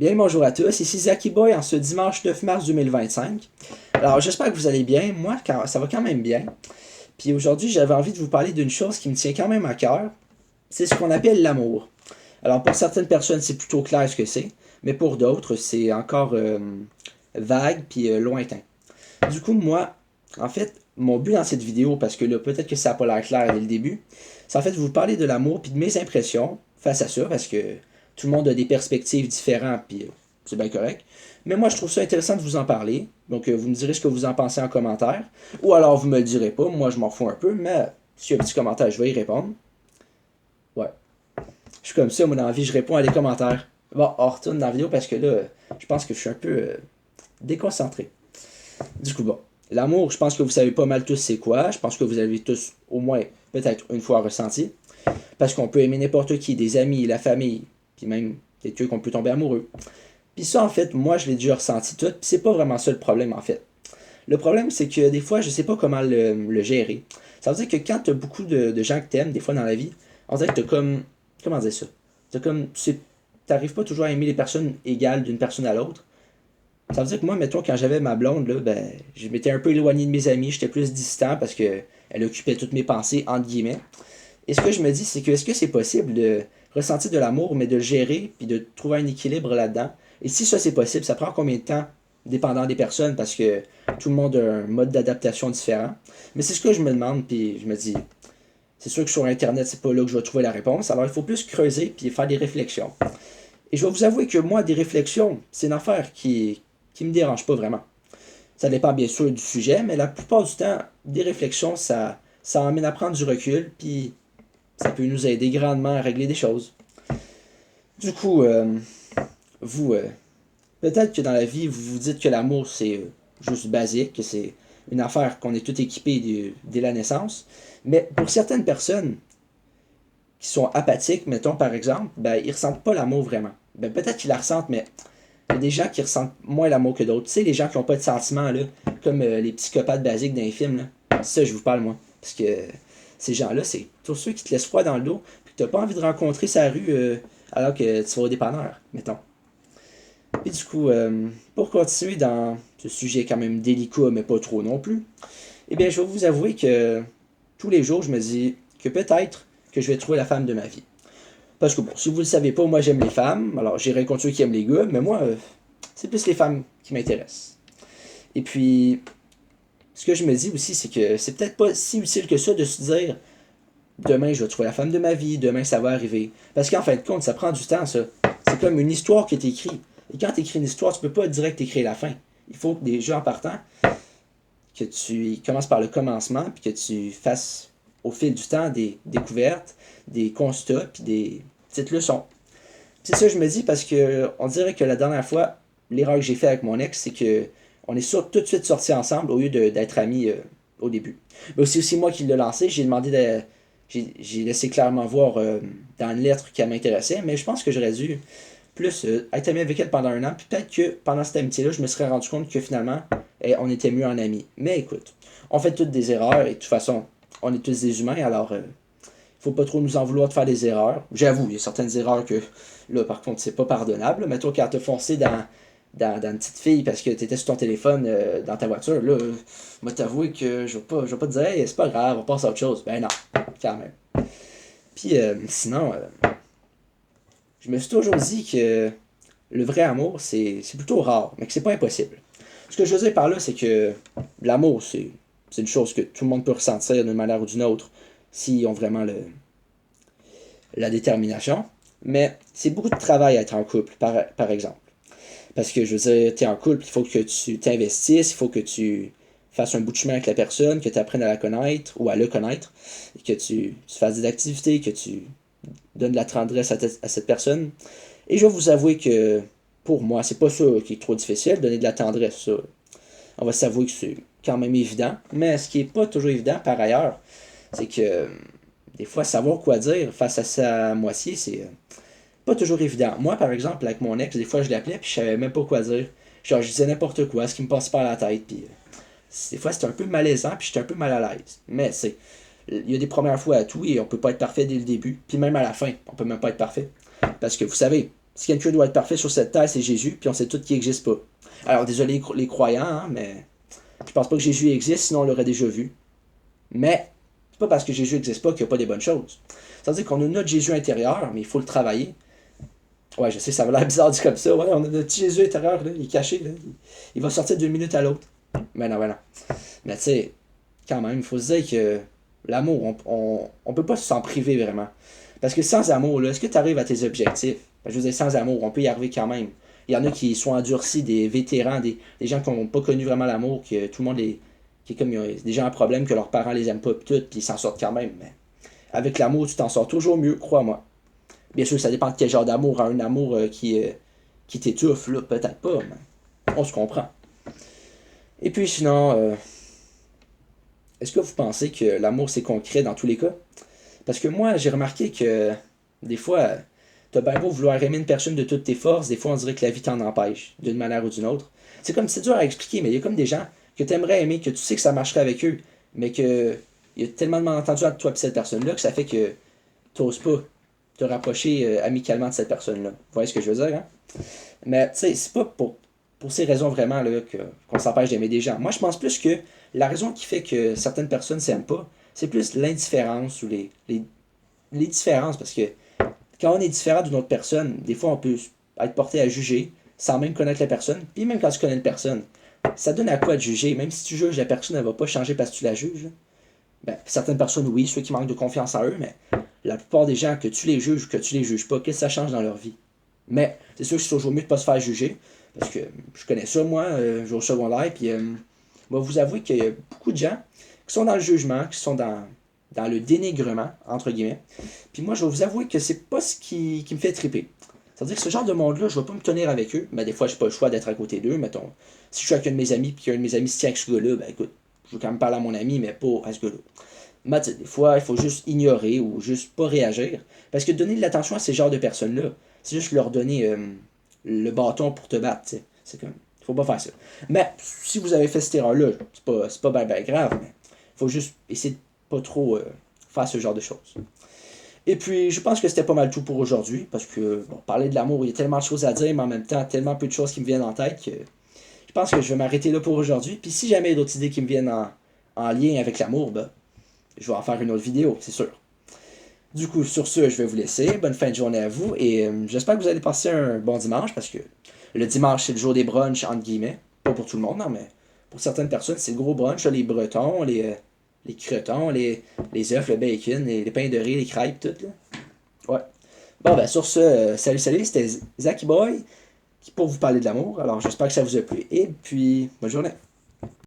Bien, bonjour à tous, ici Zaki Boy en ce dimanche 9 mars 2025. Alors, j'espère que vous allez bien. Moi, ça va quand même bien. Puis aujourd'hui, j'avais envie de vous parler d'une chose qui me tient quand même à cœur. C'est ce qu'on appelle l'amour. Alors, pour certaines personnes, c'est plutôt clair ce que c'est, mais pour d'autres, c'est encore vague puis lointain. Du coup, moi, en fait, mon but dans cette vidéo, parce que là, peut-être que ça n'a pas l'air clair dès le début, c'est en fait de vous parler de l'amour puis de mes impressions face à ça, parce que tout le monde a des perspectives différentes, puis c'est bien correct. Mais moi, je trouve ça intéressant de vous en parler. Donc, vous me direz ce que vous en pensez en commentaire. Ou alors, vous me le direz pas. Moi, je m'en fous un peu. Mais s'il y a un petit commentaire, je vais y répondre. Ouais. Je suis comme ça, moi, dans la vie, je réponds à des commentaires. Bon, on retourne dans la vidéo parce que là, je pense que je suis un peu déconcentré. Du coup, bon. L'amour, je pense que vous savez pas mal tous c'est quoi. Je pense que vous avez tous au moins peut-être une fois ressenti. Parce qu'on peut aimer n'importe qui, des amis, la famille, puis même des trucs qu'on peut tomber amoureux. Puis ça, en fait, moi, je l'ai déjà ressenti tout, puis c'est pas vraiment ça le problème, en fait. Le problème, c'est que des fois, je sais pas comment le gérer. Ça veut dire que quand t'as beaucoup de gens que t'aimes, des fois dans la vie, on dirait que t'as comme... Comment dire ça? T'as comme... T'arrives pas toujours à aimer les personnes égales d'une personne à l'autre. Ça veut dire que moi, mettons, quand j'avais ma blonde, là, ben, je m'étais un peu éloigné de mes amis, j'étais plus distant parce que elle occupait toutes mes pensées, entre guillemets. Et ce que je me dis, c'est que est-ce que c'est possible de ressentir de l'amour, mais de le gérer, puis de trouver un équilibre là-dedans? Et si ça c'est possible, ça prend combien de temps, dépendant des personnes, parce que tout le monde a un mode d'adaptation différent. Mais c'est ce que je me demande, puis je me dis, c'est sûr que sur Internet, c'est pas là que je vais trouver la réponse. Alors il faut plus creuser, puis faire des réflexions. Et je vais vous avouer que moi, des réflexions, c'est une affaire qui me dérange pas vraiment. Ça dépend bien sûr du sujet, mais la plupart du temps, des réflexions, ça emmène à prendre du recul, puis ça peut nous aider grandement à régler des choses. Du coup, vous, peut-être que dans la vie, vous vous dites que l'amour, c'est juste basique, que c'est une affaire qu'on est tout équipé dès la naissance. Mais pour certaines personnes qui sont apathiques, mettons par exemple, ben, ils ressentent pas l'amour vraiment. Ben, peut-être qu'ils la ressentent, mais il y a des gens qui ressentent moins l'amour que d'autres. Tu sais, les gens qui n'ont pas de sentiments, là, comme les psychopathes basiques d'un film, là. Ça, je vous parle, moi. Parce que ces gens-là, c'est tous ceux qui te laissent froid dans le dos, puis que tu n'as pas envie de rencontrer sa rue alors que tu vas au dépanneur, mettons. Et du coup, pour continuer dans ce sujet quand même délicat, mais pas trop non plus, eh bien, je vais vous avouer que tous les jours, je me dis que peut-être que je vais trouver la femme de ma vie. Parce que bon, si vous ne le savez pas, moi j'aime les femmes, alors j'irai contre ceux qui aiment les gars, mais moi, c'est plus les femmes qui m'intéressent. Et puis, ce que je me dis aussi, c'est que c'est peut-être pas si utile que ça de se dire demain je vais trouver la femme de ma vie, demain ça va arriver. Parce qu'en fin de compte, ça prend du temps, ça. C'est comme une histoire qui est écrite. Et quand tu écris une histoire, tu peux pas direct écrire la fin. Il faut que déjà en partant, que tu commences par le commencement, puis que tu fasses au fil du temps des découvertes, des constats, puis des petites leçons. C'est ça que je me dis parce que on dirait que la dernière fois, l'erreur que j'ai fait avec mon ex, c'est que on est tout de suite sortis ensemble au lieu d'être amis au début. Mais c'est aussi moi qui l'ai lancé, j'ai demandé de. J'ai laissé clairement voir dans une lettre qu'elle m'intéressait, mais je pense que j'aurais dû plus être ami avec elle pendant un an, puis peut-être que pendant cette amitié-là, je me serais rendu compte que finalement, on était mieux en amis. Mais écoute, on fait toutes des erreurs, et de toute façon, on est tous des humains, alors faut pas trop nous en vouloir de faire des erreurs. J'avoue, il y a certaines erreurs que, là, par contre, c'est pas pardonnable. Mettons quand t'as foncé dans une petite fille parce que t'étais sur ton téléphone dans ta voiture, là, moi t'avouer que je vais pas te dire, hey, c'est pas grave, on passe à autre chose. Ben non, quand même. Puis sinon, je me suis toujours dit que le vrai amour, c'est plutôt rare, mais que c'est pas impossible. Ce que je veux dire par là, c'est que l'amour, c'est une chose que tout le monde peut ressentir d'une manière ou d'une autre s'ils ont vraiment la détermination. Mais c'est beaucoup de travail à être en couple, par exemple. Parce que je veux dire, tu es en couple, il faut que tu t'investisses, il faut que tu fasses un bout de chemin avec la personne, que tu apprennes à la connaître ou à le connaître, et que tu fasses des activités, que tu donnes de la tendresse à cette personne. Et je vais vous avouer que pour moi, c'est pas ça qui est trop difficile, donner de la tendresse, ça. On va s'avouer que c'est quand même évident. Mais ce qui est pas toujours évident par ailleurs, c'est que des fois, savoir quoi dire face à sa moitié, c'est pas toujours évident. Moi, par exemple, avec mon ex, des fois, je l'appelais puis je savais même pas quoi dire. Genre, je disais n'importe quoi, ce qui me passe par la tête, puis des fois, c'était un peu malaisant, puis j'étais un peu mal à l'aise. Mais c'est, il y a des premières fois à tout, et on peut pas être parfait dès le début, puis même à la fin, on peut même pas être parfait. Parce que vous savez, Si quelqu'un doit être parfait sur cette terre, c'est Jésus, puis on sait tous qu'il n'existe pas. Alors, désolé les croyants, hein, mais je pense pas que Jésus existe, sinon on l'aurait déjà vu. Mais c'est pas parce que Jésus n'existe pas qu'il n'y a pas des bonnes choses. C'est-à-dire qu'on a notre Jésus intérieur, mais il faut le travailler. Ouais, je sais, ça va l'air bizarre dit comme ça. Ouais, on a notre petit Jésus intérieur, là, il est caché, là. Il va sortir d'une minute à l'autre. Mais non, mais non. Mais tu sais, quand même, il faut se dire que l'amour, on peut pas s'en priver vraiment. Parce que sans amour, là, est-ce que tu arrives à tes objectifs? Je veux dire, sans amour, on peut y arriver quand même. Il y en a qui sont endurcis, des vétérans, des gens qui n'ont pas connu vraiment l'amour, que tout le monde est. Qui est comme des gens à problème, que leurs parents les aiment pas, pis tout, puis ils s'en sortent quand même. Mais avec l'amour, tu t'en sors toujours mieux, crois-moi. Bien sûr, ça dépend de quel genre d'amour. Un amour qui t'étouffe, là, peut-être pas, mais on se comprend. Et puis sinon, est-ce que vous pensez que l'amour c'est concret dans tous les cas? Parce que moi, j'ai remarqué que des fois, t'as bien beau vouloir aimer une personne de toutes tes forces, des fois on dirait que la vie t'en empêche, d'une manière ou d'une autre. C'est dur à expliquer, mais il y a comme des gens que t'aimerais aimer, que tu sais que ça marcherait avec eux, mais que il y a tellement de malentendus entre toi et cette personne-là que ça fait que t'oses pas te rapprocher amicalement de cette personne-là. Vous voyez ce que je veux dire, hein? Mais tu sais, c'est pas pour ces raisons vraiment là, qu'on s'empêche d'aimer des gens. Moi, je pense plus que la raison qui fait que certaines personnes s'aiment pas, c'est plus l'indifférence ou les différences. Parce que quand on est différent d'une autre personne, des fois, on peut être porté à juger sans même connaître la personne. Puis même quand tu connais une personne, ça donne à quoi de juger? Même si tu juges, la personne ne va pas changer parce que tu la juges. Ben, certaines personnes, oui, ceux qui manquent de confiance en eux, mais la plupart des gens, que tu les juges ou que tu les juges pas, qu'est-ce que ça change dans leur vie? Mais c'est sûr que c'est toujours mieux de ne pas se faire juger, parce que je connais ça, moi, je vais au secondaire, puis moi, vous avouez qu'il y a beaucoup de gens qui sont dans le jugement, qui sont dans le dénigrement, entre guillemets. Puis moi, je vais vous avouer que c'est pas ce qui me fait triper. C'est-à-dire que ce genre de monde-là, je vais pas me tenir avec eux, mais des fois, j'ai pas le choix d'être à côté d'eux, mettons. Si je suis avec un de mes amis, puis qu'un de mes amis se tient avec ce gars-là, ben écoute, je veux quand même parler à mon ami, mais pas à ce gars-là. Mais des fois, il faut juste ignorer ou juste pas réagir. Parce que donner de l'attention à ces genres de personnes-là, c'est juste leur donner le bâton pour te battre. T'sais. C'est comme. Faut pas faire ça. Mais si vous avez fait cette erreur-là, c'est pas ben grave, mais faut juste essayer de pas trop faire ce genre de choses. Et puis, je pense que c'était pas mal tout pour aujourd'hui, parce que, bon, parler de l'amour, il y a tellement de choses à dire, mais en même temps, tellement peu de choses qui me viennent en tête que je pense que je vais m'arrêter là pour aujourd'hui. Puis si jamais il y a d'autres idées qui me viennent en lien avec l'amour, ben, je vais en faire une autre vidéo, c'est sûr. Du coup, sur ce, je vais vous laisser. Bonne fin de journée à vous et j'espère que vous allez passer un bon dimanche parce que le dimanche, c'est le jour des brunchs, entre guillemets. Pas pour tout le monde, non, mais pour certaines personnes, c'est le gros brunch. Là, les bretons, les cretons, les œufs, le bacon, les pains de riz, les crêpes, tout. Là. Ouais. Bon, ben, sur ce, salut, c'était Zaki Boy pour vous parler de l'amour. Alors, j'espère que ça vous a plu et puis, bonne journée.